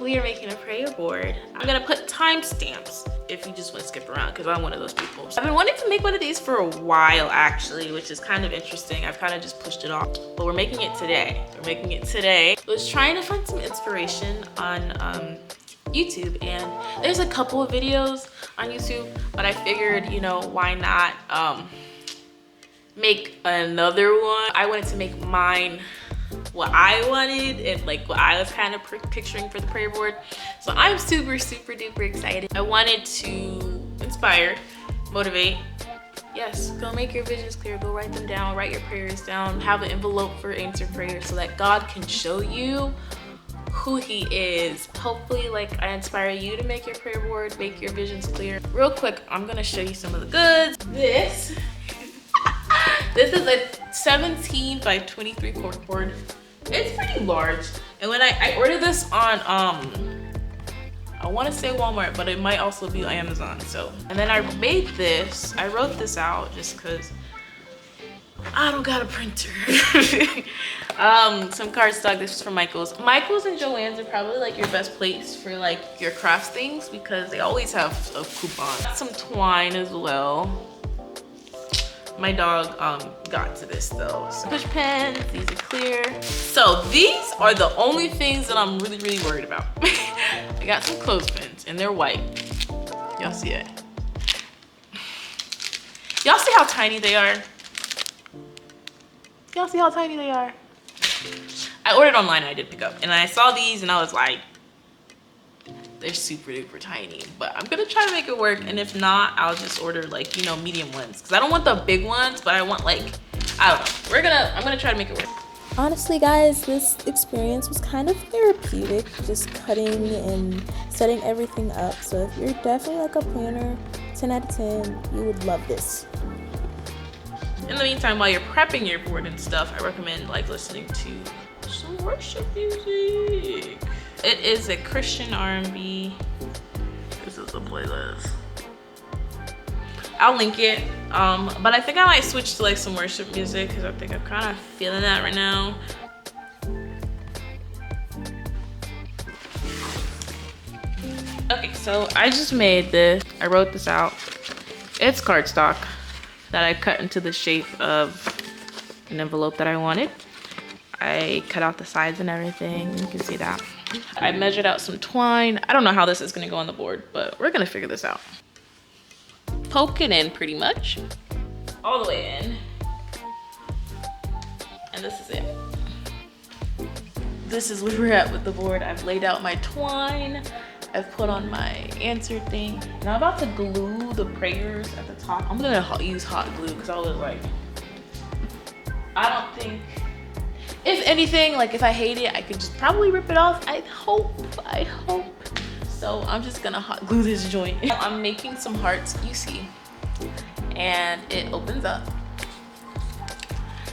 we are making a prayer board. I'm gonna put timestamps if you just want to skip around, because I'm one of those people. I've been wanting to make one of these for a while actually, which is kind of interesting. I've kind of just pushed it off, but we're making it today. I was trying to find some inspiration on YouTube, and there's a couple of videos on YouTube, but I figured, you know, why not make another one. I wanted to make mine what I wanted and like what I was kind of picturing for the prayer board. So I'm super duper excited. I wanted to inspire, motivate. Yes, go make your visions clear, go write them down, write your prayers down, have an envelope for answered prayers so that God can show you who he is. Hopefully, like, I inspire you to make your prayer board, make your visions clear. Real quick, I'm gonna show you some of the goods. This is a 17 by 23 corkboard. It's pretty large. And when I ordered this on, I wanna say Walmart, but it might also be Amazon, so. And then I made this, I wrote this out just cause I don't got a printer. Some cardstock, this is from Michael's. Michael's and Joann's are probably like your best place for like your crafts things because they always have a coupon. Some twine as well. My dog got to this though. So push pens, these are clear. So these are the only things that I'm really worried about. I got some clothespins and they're white. Y'all see it? Y'all see how tiny they are? Y'all see how tiny they are? I ordered online, I did pick up, and I saw these and I was like, they're super duper tiny, but I'm gonna try to make it work. And if not, I'll just order like, you know, medium ones, because I don't want the big ones, but I want like, I don't know. I'm gonna try to make it work. Honestly, guys, this experience was kind of therapeutic, just cutting and setting everything up. So if you're definitely like a planner, 10 out of 10, you would love this. In the meantime, while you're prepping your board and stuff, I recommend like listening to some worship music. It is a Christian R&B. This is the playlist. I'll link it, but I think I might switch to like some worship music because I think I'm kind of feeling that right now. Okay, so I just made this. I wrote this out. It's cardstock that I cut into the shape of an envelope that I wanted. I cut out the sides and everything. You can see that. I measured out some twine. I don't know how this is gonna go on the board, but we're gonna figure this out. Poke it in pretty much, all the way in. And this is it. This is where we're at with the board. I've laid out my twine. I've put on my answer thing. And I'm about to glue the prayers at the top. I'm gonna use hot glue because I was like, I don't think, if anything, like if I hate it, I could just probably rip it off. I hope. So I'm just gonna hot glue this joint. I'm making some hearts, you see, and it opens up.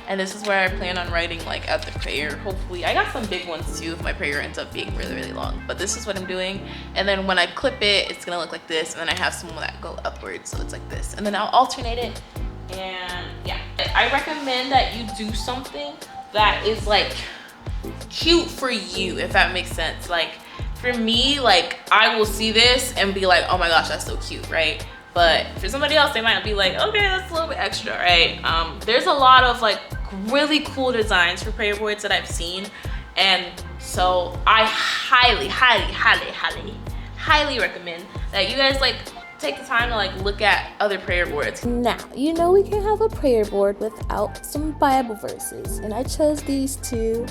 And this is where I plan on writing like at the prayer. Hopefully, I got some big ones too if my prayer ends up being really long. But this is what I'm doing. And then when I clip it, it's gonna look like this. And then I have some that go upwards, so it's like this. And then I'll alternate it. And yeah, I recommend that you do something that is like cute for you, if that makes sense. Like for me, like I will see this and be like, oh my gosh, that's so cute, right? But for somebody else, they might be like, okay, that's a little bit extra, right? There's a lot of like really cool designs for prayer boards that I've seen, and so I highly recommend that you guys like take the time to like look at other prayer boards. Now, you know we can't have a prayer board without some Bible verses, and I chose these two.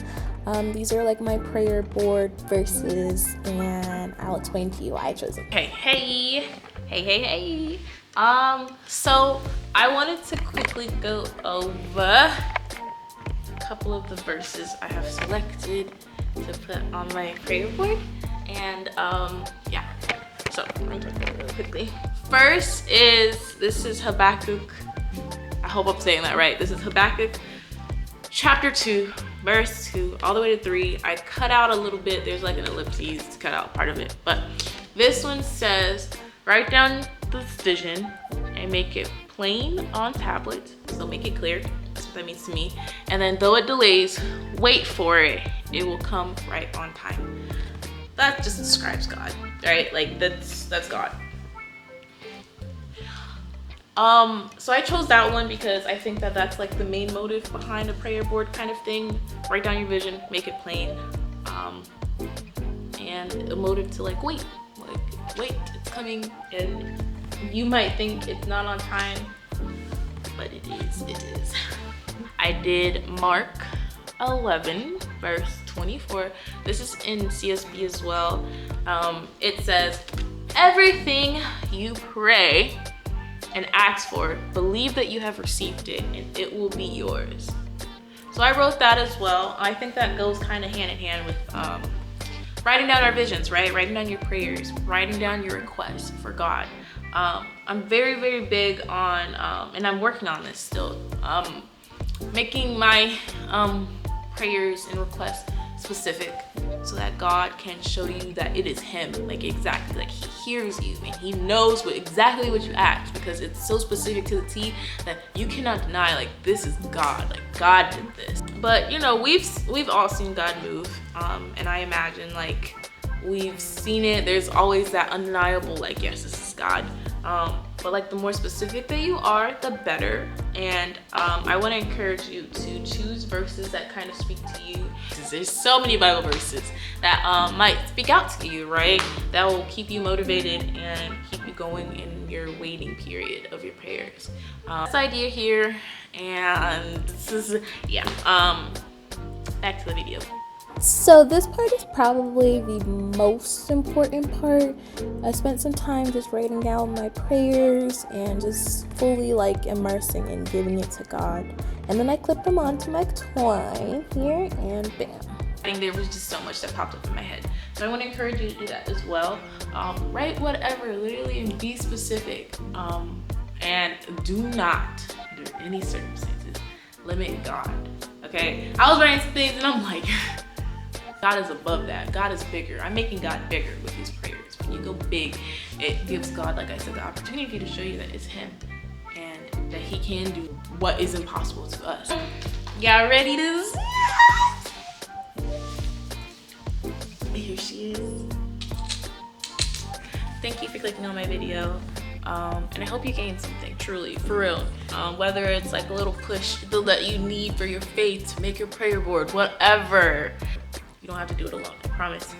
These are like my prayer board verses, and I'll explain to you why I chose them. Hey. So I wanted to quickly go over a couple of the verses I have selected to put on my prayer board, and yeah. So I'm gonna talk about it really quickly. First this is Habakkuk. I hope I'm saying that right. This is Habakkuk chapter 2, verse 2, all the way to 3. I cut out a little bit. There's like an ellipses to cut out part of it. But this one says, write down this vision and make it plain on tablets. So make it clear. That's what that means to me. And then though it delays, wait for it. It will come right on time. that just describes God, right? Like that's God. So I chose that one because I think that that's like the main motive behind a prayer board kind of thing. Write down your vision, make it plain, and a motive to like wait, it's coming. And you might think it's not on time, but it is. I did Mark 11 verse 24. This is in CSB as well. It says, everything you pray and ask for, believe that you have received it and it will be yours. So I wrote that as well. I think that goes kind of hand in hand with writing down our visions, right? Writing down your prayers, writing down your requests for God. I'm very, very big on, and I'm working on this still, making my prayers and requests specific so that God can show you that it is him, like exactly, like he hears you and he knows exactly what you asked, because it's so specific to the T that you cannot deny, like this is God, like God did this. But you know, we've all seen God move, and I imagine like we've seen it. There's always that undeniable, like, yes, this is God. But like the more specific that you are, the better. And I want to encourage you to choose verses that kind of speak to you. There's so many Bible verses that might speak out to you, right? That will keep you motivated and keep you going in your waiting period of your prayers. This idea here, and this is, yeah, back to the video. So this part is probably the most important part. I spent some time just writing down my prayers and just fully like immersing and giving it to God. And then I clipped them onto my twine here and bam. I think there was just so much that popped up in my head. So I want to encourage you to do that as well. Write whatever, literally, and be specific. And do not, under any circumstances, limit God, okay? I was writing some things and I'm like, God is above that. God is bigger. I'm making God bigger with these prayers. When you go big, it gives God, like I said, the opportunity to show you that it's him and that he can do what is impossible to us. Y'all ready to see? Here she is. Thank you for clicking on my video. And I hope you gained something, truly, for real. Whether it's like a little push that you need for your faith to make your prayer board, whatever. You don't have to do it alone, I promise.